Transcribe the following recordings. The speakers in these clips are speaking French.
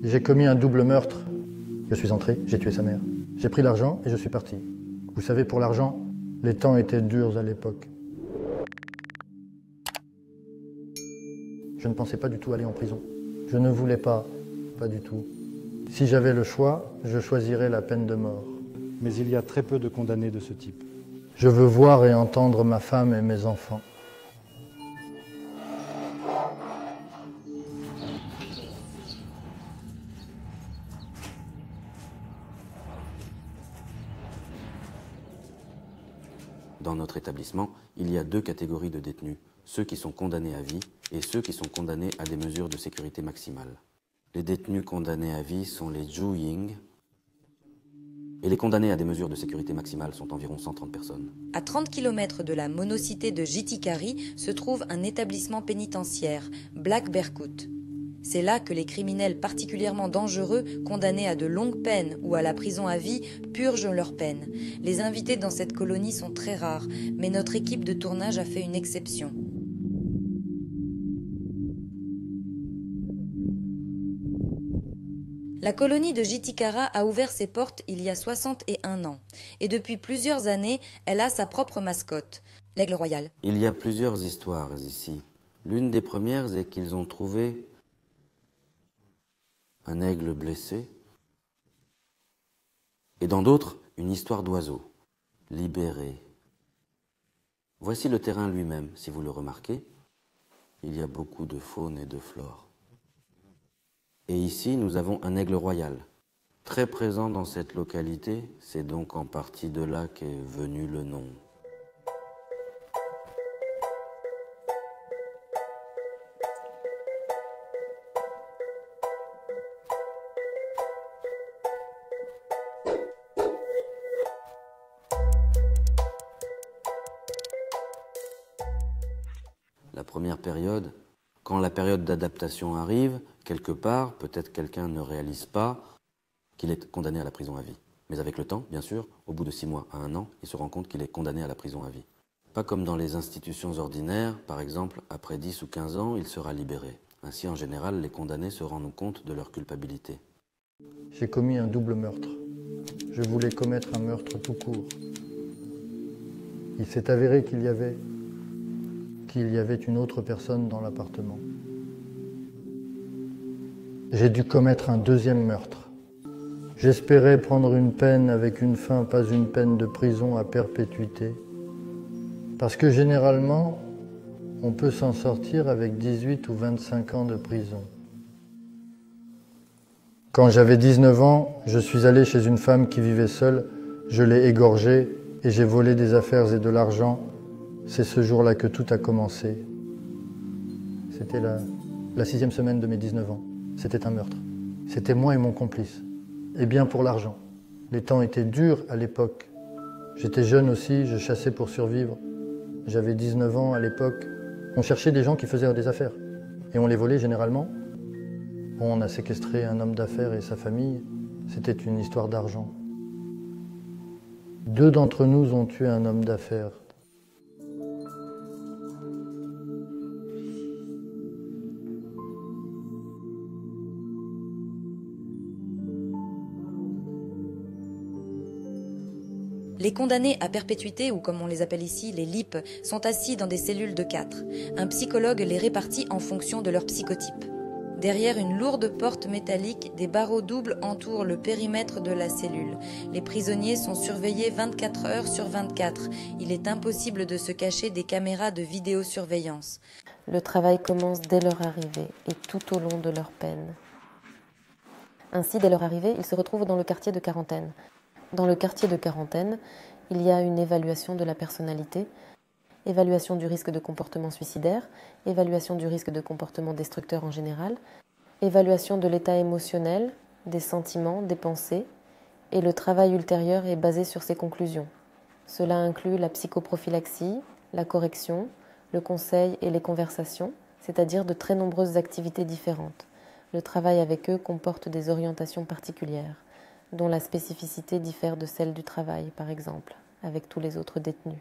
J'ai commis un double meurtre. Je suis entré, j'ai tué sa mère. J'ai pris l'argent et je suis parti. Vous savez, pour l'argent, les temps étaient durs à l'époque. Je ne pensais pas du tout aller en prison. Je ne voulais pas du tout. Si j'avais le choix, je choisirais la peine de mort. Mais il y a très peu de condamnés de ce type. Je veux voir et entendre ma femme et mes enfants. Dans notre établissement, il y a deux catégories de détenus, ceux qui sont condamnés à vie et ceux qui sont condamnés à des mesures de sécurité maximale. Les détenus condamnés à vie sont les Zhu Ying et les condamnés à des mesures de sécurité maximale sont environ 130 personnes. À 30 km de la monocité de Jitikari se trouve un établissement pénitentiaire, Black Berkut. C'est là que les criminels particulièrement dangereux, condamnés à de longues peines ou à la prison à vie, purgent leurs peines. Les invités dans cette colonie sont très rares, mais notre équipe de tournage a fait une exception. La colonie de Jitikara a ouvert ses portes il y a 61 ans. Et depuis plusieurs années, elle a sa propre mascotte, l'aigle royal. Il y a plusieurs histoires ici. L'une des premières est qu'ils ont trouvé un aigle blessé, et dans d'autres, une histoire d'oiseau, libéré. Voici le terrain lui-même, si vous le remarquez. Il y a beaucoup de faune et de flore. Et ici, nous avons un aigle royal, très présent dans cette localité, c'est donc en partie de là qu'est venu le nom. La première période, quand la période d'adaptation arrive, quelque part, peut-être quelqu'un ne réalise pas qu'il est condamné à la prison à vie. Mais avec le temps, bien sûr, au bout de 6 mois à 1 an, il se rend compte qu'il est condamné à la prison à vie. Pas comme dans les institutions ordinaires, par exemple, après 10 ou 15 ans, il sera libéré. Ainsi, en général, les condamnés se rendent compte de leur culpabilité. J'ai commis un double meurtre. Je voulais commettre un meurtre tout court. Il s'est avéré qu'il y avait une autre personne dans l'appartement. J'ai dû commettre un deuxième meurtre. J'espérais prendre une peine avec une fin, pas une peine de prison à perpétuité. Parce que généralement, on peut s'en sortir avec 18 ou 25 ans de prison. Quand j'avais 19 ans, je suis allé chez une femme qui vivait seule, je l'ai égorgée et j'ai volé des affaires et de l'argent. C'est ce jour-là que tout a commencé. C'était la 6e semaine de mes 19 ans. C'était un meurtre. C'était moi et mon complice. Et bien pour l'argent. Les temps étaient durs à l'époque. J'étais jeune aussi, je chassais pour survivre. J'avais 19 ans à l'époque. On cherchait des gens qui faisaient des affaires. Et on les volait généralement. Bon, on a séquestré un homme d'affaires et sa famille. C'était une histoire d'argent. 2 d'entre nous ont tué un homme d'affaires. Les condamnés à perpétuité, ou comme on les appelle ici, les LIP, sont assis dans des cellules de 4. Un psychologue les répartit en fonction de leur psychotype. Derrière une lourde porte métallique, des barreaux doubles entourent le périmètre de la cellule. Les prisonniers sont surveillés 24 heures sur 24. Il est impossible de se cacher des caméras de vidéosurveillance. Le travail commence dès leur arrivée et tout au long de leur peine. Ainsi, dès leur arrivée, ils se retrouvent dans le quartier de quarantaine. Dans le quartier de quarantaine, il y a une évaluation de la personnalité, évaluation du risque de comportement suicidaire, évaluation du risque de comportement destructeur en général, évaluation de l'état émotionnel, des sentiments, des pensées, et le travail ultérieur est basé sur ces conclusions. Cela inclut la psychoprophylaxie, la correction, le conseil et les conversations, c'est-à-dire de très nombreuses activités différentes. Le travail avec eux comporte des orientations particulières, dont la spécificité diffère de celle du travail, par exemple, avec tous les autres détenus.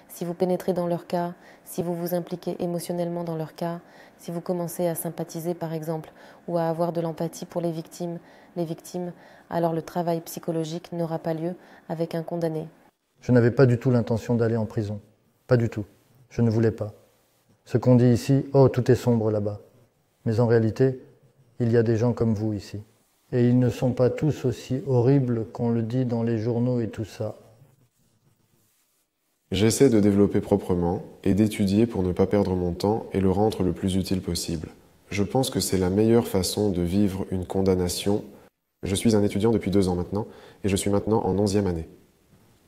Si vous pénétrez dans leur cas, si vous vous impliquez émotionnellement dans leur cas, si vous commencez à sympathiser par exemple ou à avoir de l'empathie pour les victimes, alors le travail psychologique n'aura pas lieu avec un condamné. Je n'avais pas du tout l'intention d'aller en prison. Pas du tout. Je ne voulais pas. Ce qu'on dit ici, oh, tout est sombre là-bas. Mais en réalité, il y a des gens comme vous ici. Et ils ne sont pas tous aussi horribles qu'on le dit dans les journaux et tout ça. J'essaie de développer proprement et d'étudier pour ne pas perdre mon temps et le rendre le plus utile possible. Je pense que c'est la meilleure façon de vivre une condamnation. Je suis un étudiant depuis 2 ans maintenant et je suis maintenant en 11e année.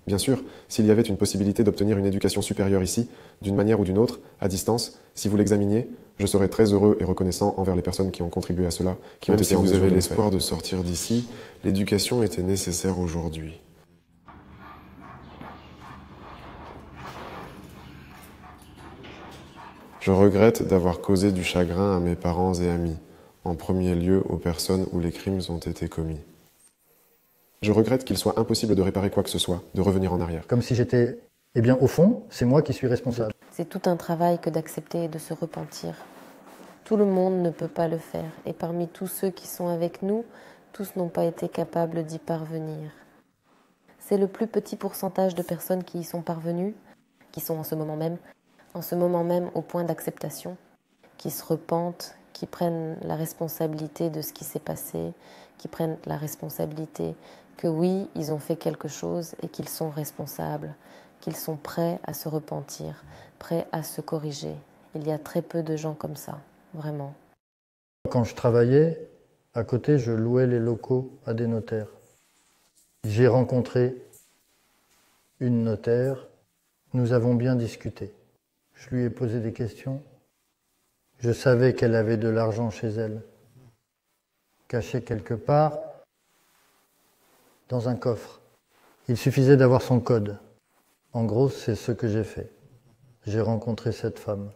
Bien sûr, s'il y avait une possibilité d'obtenir une éducation supérieure ici, d'une manière ou d'une autre, à distance, si vous l'examiniez, je serais très heureux et reconnaissant envers les personnes qui ont contribué à cela, qui ont été en mesure de le faire. Même si vous avez l'espoir de sortir d'ici, l'éducation était nécessaire aujourd'hui. Je regrette d'avoir causé du chagrin à mes parents et amis, en premier lieu aux personnes où les crimes ont été commis. Je regrette qu'il soit impossible de réparer quoi que ce soit, de revenir en arrière. Comme si j'étais... Eh bien, au fond, c'est moi qui suis responsable. C'est tout un travail que d'accepter et de se repentir. Tout le monde ne peut pas le faire, et parmi tous ceux qui sont avec nous, tous n'ont pas été capables d'y parvenir. C'est le plus petit pourcentage de personnes qui y sont parvenues, qui sont en ce moment même au point d'acceptation, qui se repentent, qui prennent la responsabilité de ce qui s'est passé, qui prennent la responsabilité que oui, ils ont fait quelque chose et qu'ils sont responsables, qu'ils sont prêts à se repentir, prêts à se corriger. Il y a très peu de gens comme ça, vraiment. Quand je travaillais, à côté, je louais les locaux à des notaires. J'ai rencontré une notaire, nous avons bien discuté. Je lui ai posé des questions. Je savais qu'elle avait de l'argent chez elle, caché quelque part dans un coffre. Il suffisait d'avoir son code. En gros, c'est ce que j'ai fait. J'ai rencontré cette femme.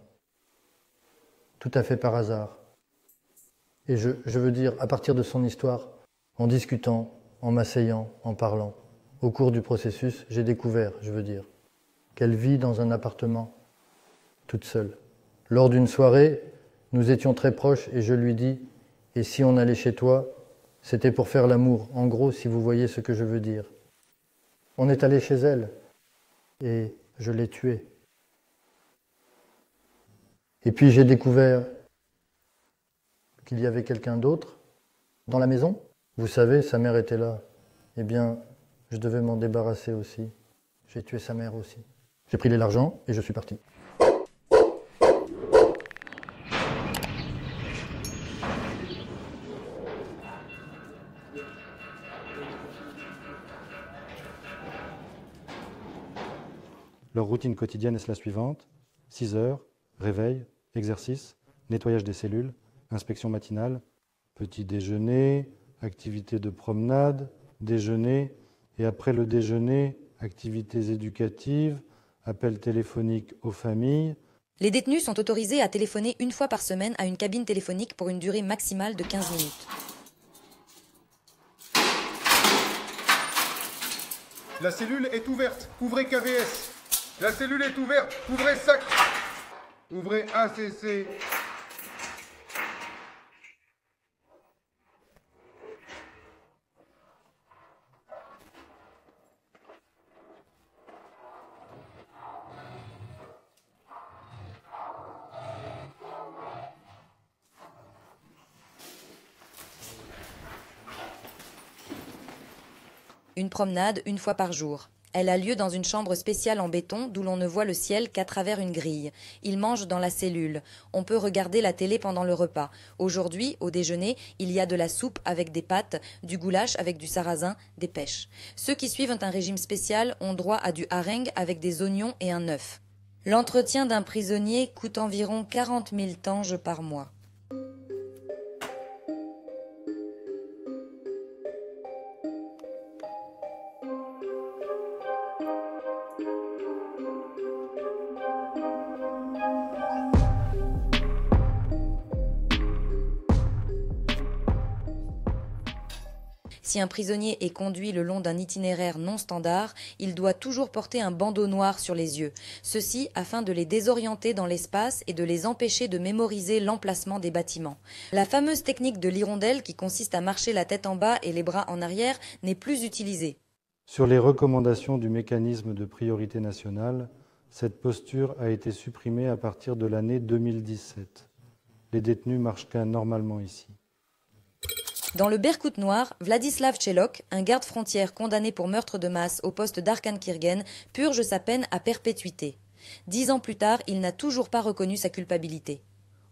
Tout à fait par hasard. Et je veux dire, à partir de son histoire, en discutant, en m'asseyant, en parlant, au cours du processus, j'ai découvert, qu'elle vit dans un appartement, toute seule. Lors d'une soirée, nous étions très proches et je lui dis « Et si on allait chez toi ?» C'était pour faire l'amour, en gros, si vous voyez ce que je veux dire. On est allé chez elle et je l'ai tuée. Et puis j'ai découvert qu'il y avait quelqu'un d'autre dans la maison. Vous savez, sa mère était là. Eh bien, je devais m'en débarrasser aussi. J'ai tué sa mère aussi. J'ai pris l'argent et je suis parti. Leur routine quotidienne est la suivante: 6 heures, réveil, exercice, nettoyage des cellules, inspection matinale, petit déjeuner, activité de promenade, déjeuner, et après le déjeuner, activités éducatives, appels téléphoniques aux familles. Les détenus sont autorisés à téléphoner 1 fois par semaine à une cabine téléphonique pour une durée maximale de 15 minutes. La cellule est ouverte, ouvrez KVS. La cellule est ouverte, ouvrez SAC. Ouvrez ACC. Une promenade 1 fois par jour. Elle a lieu dans une chambre spéciale en béton d'où l'on ne voit le ciel qu'à travers une grille. Ils mangent dans la cellule. On peut regarder la télé pendant le repas. Aujourd'hui, au déjeuner, il y a de la soupe avec des pâtes, du goulash avec du sarrasin, des pêches. Ceux qui suivent un régime spécial ont droit à du haringue avec des oignons et un œuf. L'entretien d'un prisonnier coûte environ 40 000 tanges par mois. Si un prisonnier est conduit le long d'un itinéraire non standard, il doit toujours porter un bandeau noir sur les yeux, ceci afin de les désorienter dans l'espace et de les empêcher de mémoriser l'emplacement des bâtiments. La fameuse technique de l'hirondelle qui consiste à marcher la tête en bas et les bras en arrière n'est plus utilisée. Sur les recommandations du mécanisme de priorité nationale, cette posture a été supprimée à partir de l'année 2017. Les détenus marchent normalement ici. Dans le Berkout noir, Vladislav Tchelok, un garde-frontière condamné pour meurtre de masse au poste d'Arkan-Kirgen, purge sa peine à perpétuité. 10 ans plus tard, il n'a toujours pas reconnu sa culpabilité.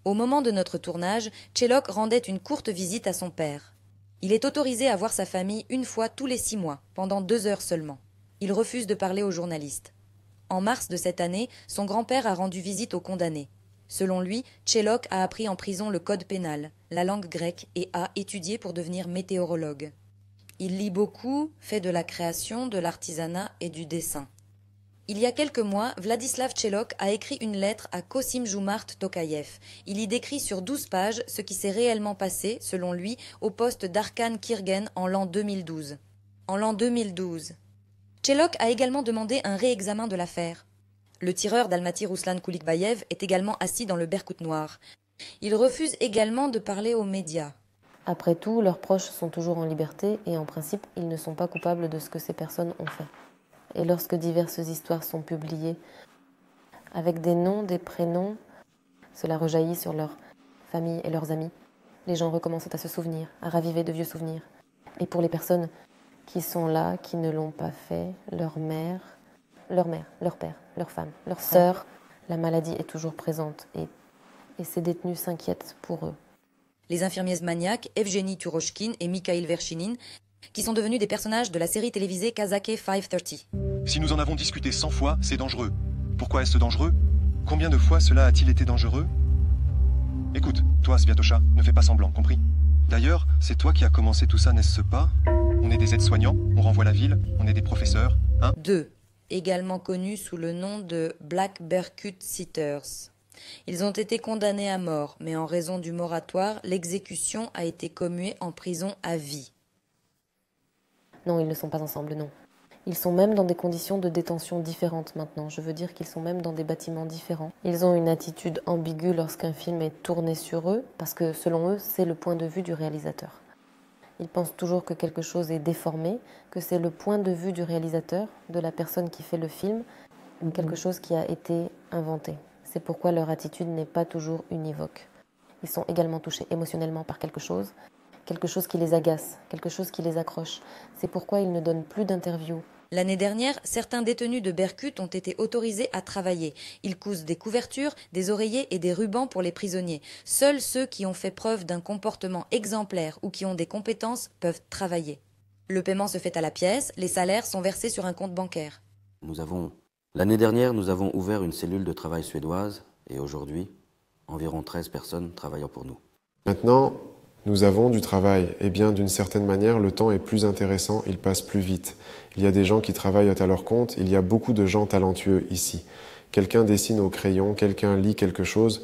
Au moment de notre tournage, Tchelok rendait une courte visite à son père. Il est autorisé à voir sa famille une fois tous les 6 mois, pendant 2 heures seulement. Il refuse de parler aux journalistes. En mars de cette année, son grand-père a rendu visite aux condamnés. Selon lui, Tchelok a appris en prison le code pénal, la langue grecque et a étudié pour devenir météorologue. Il lit beaucoup, fait de la création, de l'artisanat et du dessin. Il y a quelques mois, Vladislav Tchelok a écrit une lettre à Kosim Joumart Tokayev. Il y décrit sur 12 pages ce qui s'est réellement passé, selon lui, au poste d'Arkan-Kirgen en l'an 2012. En l'an 2012. Tchelok a également demandé un réexamen de l'affaire. Le tireur d'Almaty Ruslan Koulikbayev est également assis dans le Berkout noir. Il refuse également de parler aux médias. Après tout, leurs proches sont toujours en liberté et en principe, ils ne sont pas coupables de ce que ces personnes ont fait. Et lorsque diverses histoires sont publiées, avec des noms, des prénoms, cela rejaillit sur leur famille et leurs amis. Les gens recommencent à se souvenir, à raviver de vieux souvenirs. Et pour les personnes qui sont là, qui ne l'ont pas fait, leur mère, leur père, leur femme, leur sœur, la maladie est toujours présente et ces détenus s'inquiètent pour eux. Les infirmiers maniaques Evgeny Turoshkin et Mikhail Verchinin, qui sont devenus des personnages de la série télévisée Kazake 530. Si nous en avons discuté 100 fois, c'est dangereux. Pourquoi est-ce dangereux? Combien de fois cela a-t-il été dangereux? Écoute, toi, Sviatosha, ne fais pas semblant, compris? D'ailleurs, c'est toi qui as commencé tout ça, n'est-ce pas? On est des aides-soignants, on renvoie la ville, on est des professeurs, hein? 2. Également connus sous le nom de Black Berkut Sitters. Ils ont été condamnés à mort, mais en raison du moratoire, l'exécution a été commuée en prison à vie. Non, ils ne sont pas ensemble, non. Ils sont même dans des conditions de détention différentes maintenant. Je veux dire qu'ils sont même dans des bâtiments différents. Ils ont une attitude ambiguë lorsqu'un film est tourné sur eux, parce que selon eux, c'est le point de vue du réalisateur. Ils pensent toujours que quelque chose est déformé, que c'est le point de vue du réalisateur, de la personne qui fait le film, quelque chose qui a été inventé. C'est pourquoi leur attitude n'est pas toujours univoque. Ils sont également touchés émotionnellement par quelque chose qui les agace, quelque chose qui les accroche. C'est pourquoi ils ne donnent plus d'interviews. L'année dernière, certains détenus de Berkut ont été autorisés à travailler. Ils cousent des couvertures, des oreillers et des rubans pour les prisonniers. Seuls ceux qui ont fait preuve d'un comportement exemplaire ou qui ont des compétences peuvent travailler. Le paiement se fait à la pièce, les salaires sont versés sur un compte bancaire. L'année dernière, nous avons ouvert une cellule de travail suédoise et aujourd'hui, environ 13 personnes travaillant pour nous. Maintenant, nous avons du travail. Eh bien, d'une certaine manière, le temps est plus intéressant, il passe plus vite. Il y a des gens qui travaillent à leur compte, il y a beaucoup de gens talentueux ici. Quelqu'un dessine au crayon, quelqu'un lit quelque chose.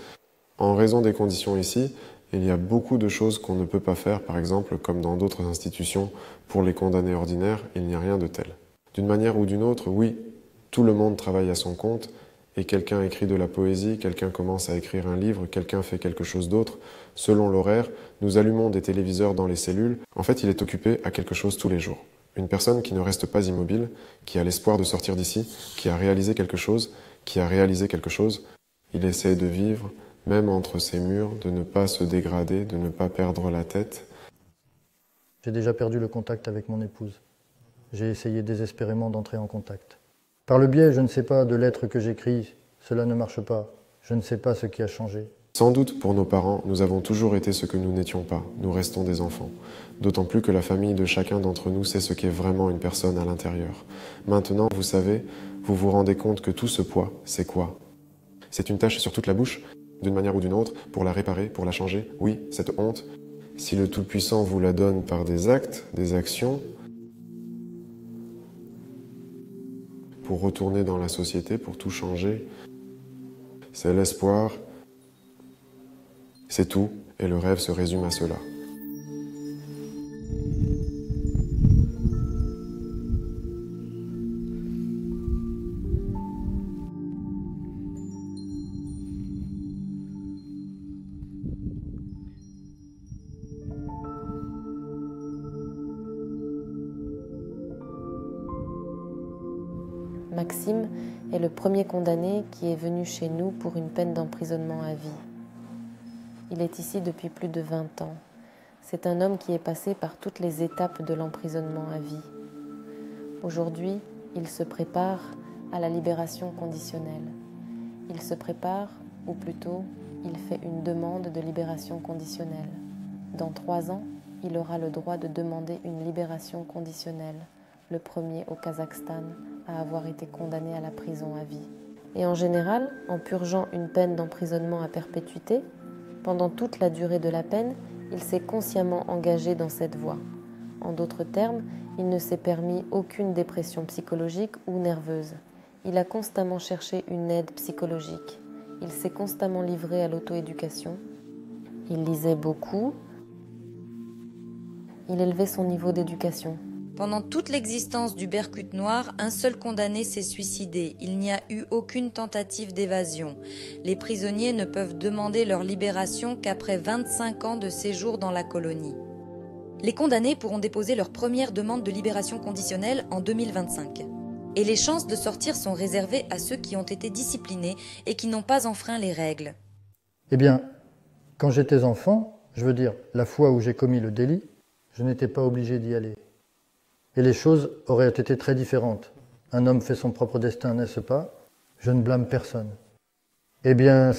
En raison des conditions ici, il y a beaucoup de choses qu'on ne peut pas faire, par exemple, comme dans d'autres institutions, pour les condamnés ordinaires, il n'y a rien de tel. D'une manière ou d'une autre, oui, tout le monde travaille à son compte, et quelqu'un écrit de la poésie, quelqu'un commence à écrire un livre, quelqu'un fait quelque chose d'autre. Selon l'horaire, nous allumons des téléviseurs dans les cellules. En fait, il est occupé à quelque chose tous les jours. Une personne qui ne reste pas immobile, qui a l'espoir de sortir d'ici, qui a réalisé quelque chose, il essaie de vivre, même entre ces murs, de ne pas se dégrader, de ne pas perdre la tête. J'ai déjà perdu le contact avec mon épouse. J'ai essayé désespérément d'entrer en contact. Par le biais, je ne sais pas, de lettres que j'écris, cela ne marche pas. Je ne sais pas ce qui a changé. Sans doute pour nos parents, nous avons toujours été ce que nous n'étions pas. Nous restons des enfants. D'autant plus que la famille de chacun d'entre nous sait ce qu'est vraiment une personne à l'intérieur. Maintenant, vous savez, vous vous rendez compte que tout ce poids, c'est quoi? C'est une tache sur toute la bouche, d'une manière ou d'une autre, pour la réparer, pour la changer. Oui, cette honte, si le Tout-Puissant vous la donne par des actes, des actions, pour retourner dans la société, pour tout changer, c'est l'espoir, c'est tout, et le rêve se résume à cela. Maxime est le premier condamné qui est venu chez nous pour une peine d'emprisonnement à vie. Il est ici depuis plus de 20 ans. C'est un homme qui est passé par toutes les étapes de l'emprisonnement à vie. Aujourd'hui, il se prépare à la libération conditionnelle. Il se prépare, ou plutôt, il fait une demande de libération conditionnelle. Dans 3 ans, il aura le droit de demander une libération conditionnelle, le premier au Kazakhstan à avoir été condamné à la prison à vie. Et en général, en purgeant une peine d'emprisonnement à perpétuité, pendant toute la durée de la peine, il s'est consciemment engagé dans cette voie. En d'autres termes, il ne s'est permis aucune dépression psychologique ou nerveuse. Il a constamment cherché une aide psychologique. Il s'est constamment livré à l'auto-éducation. Il lisait beaucoup. Il élevait son niveau d'éducation. Pendant toute l'existence du Berkut noir, un seul condamné s'est suicidé. Il n'y a eu aucune tentative d'évasion. Les prisonniers ne peuvent demander leur libération qu'après 25 ans de séjour dans la colonie. Les condamnés pourront déposer leur première demande de libération conditionnelle en 2025. Et les chances de sortir sont réservées à ceux qui ont été disciplinés et qui n'ont pas enfreint les règles. Eh bien, quand j'étais enfant, je veux dire, la fois où j'ai commis le délit, je n'étais pas obligé d'y aller. Et les choses auraient été très différentes. Un homme fait son propre destin, n'est-ce pas? Je ne blâme personne. Eh bien,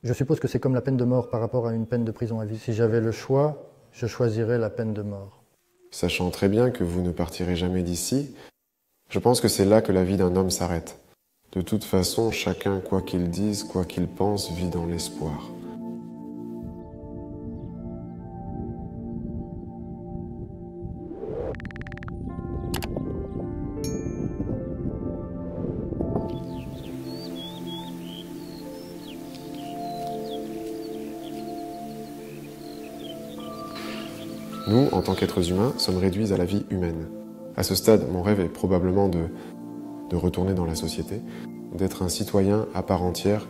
je suppose que c'est comme la peine de mort par rapport à une peine de prison à vie. Si j'avais le choix, je choisirais la peine de mort. Sachant très bien que vous ne partirez jamais d'ici, je pense que c'est là que la vie d'un homme s'arrête. De toute façon, chacun, quoi qu'il dise, quoi qu'il pense, vit dans l'espoir. Nous, en tant qu'êtres humains, sommes réduits à la vie humaine. À ce stade, mon rêve est probablement de retourner dans la société, d'être un citoyen à part entière.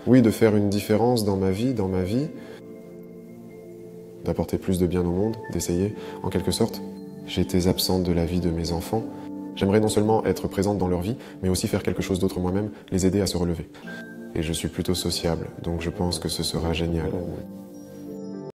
Oui, de faire une différence dans ma vie, d'apporter plus de bien au monde, d'essayer, en quelque sorte. J'étais absente de la vie de mes enfants. J'aimerais non seulement être présente dans leur vie, mais aussi faire quelque chose d'autre moi-même, les aider à se relever. Et je suis plutôt sociable, donc je pense que ce sera génial.